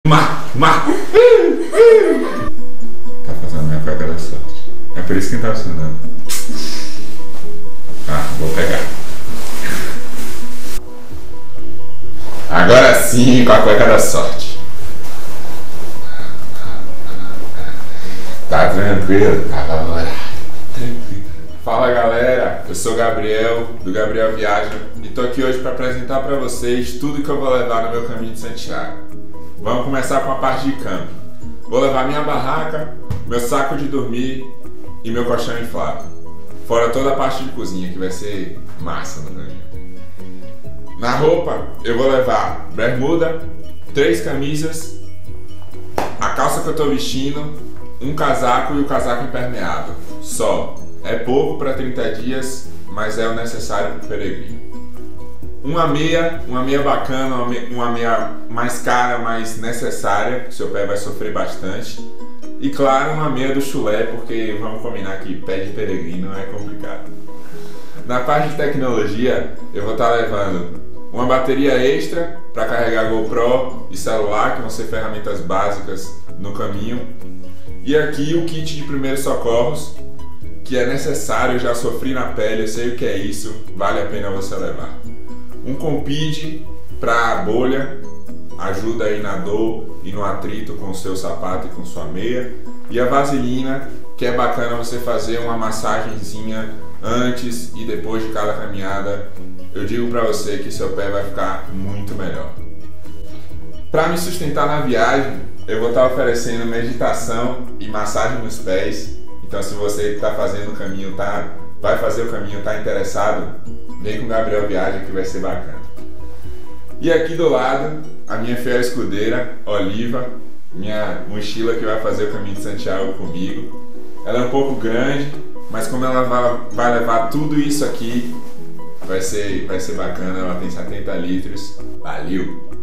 Tá fazendo minha cueca da sorte. É por isso que tá funcionando. Vou pegar. Agora sim, com a cueca da sorte. Tá tranquilo? Tá favorável. Tranquilo. Fala galera, eu sou o Gabriel, do Gabriel Viaja, e tô aqui hoje para apresentar para vocês tudo que eu vou levar no meu caminho de Santiago. Vamos começar com a parte de campo. Vou levar minha barraca, meu saco de dormir e meu colchão inflável. Fora toda a parte de cozinha, que vai ser massa no caminho. Na roupa, eu vou levar bermuda, 3 camisas, a calça que eu tô vestindo, um casaco e o casaco impermeável. Só. É pouco para 30 dias, mas é o necessário para o peregrino. Uma meia bacana, uma meia mais cara, mais necessária, que seu pé vai sofrer bastante. E claro, uma meia do chulé, porque vamos combinar que pé de peregrino é complicado. Na parte de tecnologia, eu vou estar levando uma bateria extra para carregar GoPro e celular, que vão ser ferramentas básicas no caminho. E aqui o kit de primeiros socorros, que é necessário, eu já sofri na pele, eu sei o que é isso, vale a pena você levar. Um compide para bolha, ajuda aí na dor e no atrito com o seu sapato e com sua meia. E a vaselina, que é bacana você fazer uma massagenzinha antes e depois de cada caminhada. Eu digo para você que seu pé vai ficar muito melhor. Para me sustentar na viagem, eu vou estar oferecendo meditação e massagem nos pés. Então se você está fazendo o caminho, vai fazer o caminho, está interessado, vem com o Gabriel Viaja que vai ser bacana. E aqui do lado, a minha fiel escudeira, Oliva, minha mochila que vai fazer o caminho de Santiago comigo. Ela é um pouco grande, mas como ela vai levar tudo isso aqui, vai ser bacana, ela tem 70 litros. Valeu!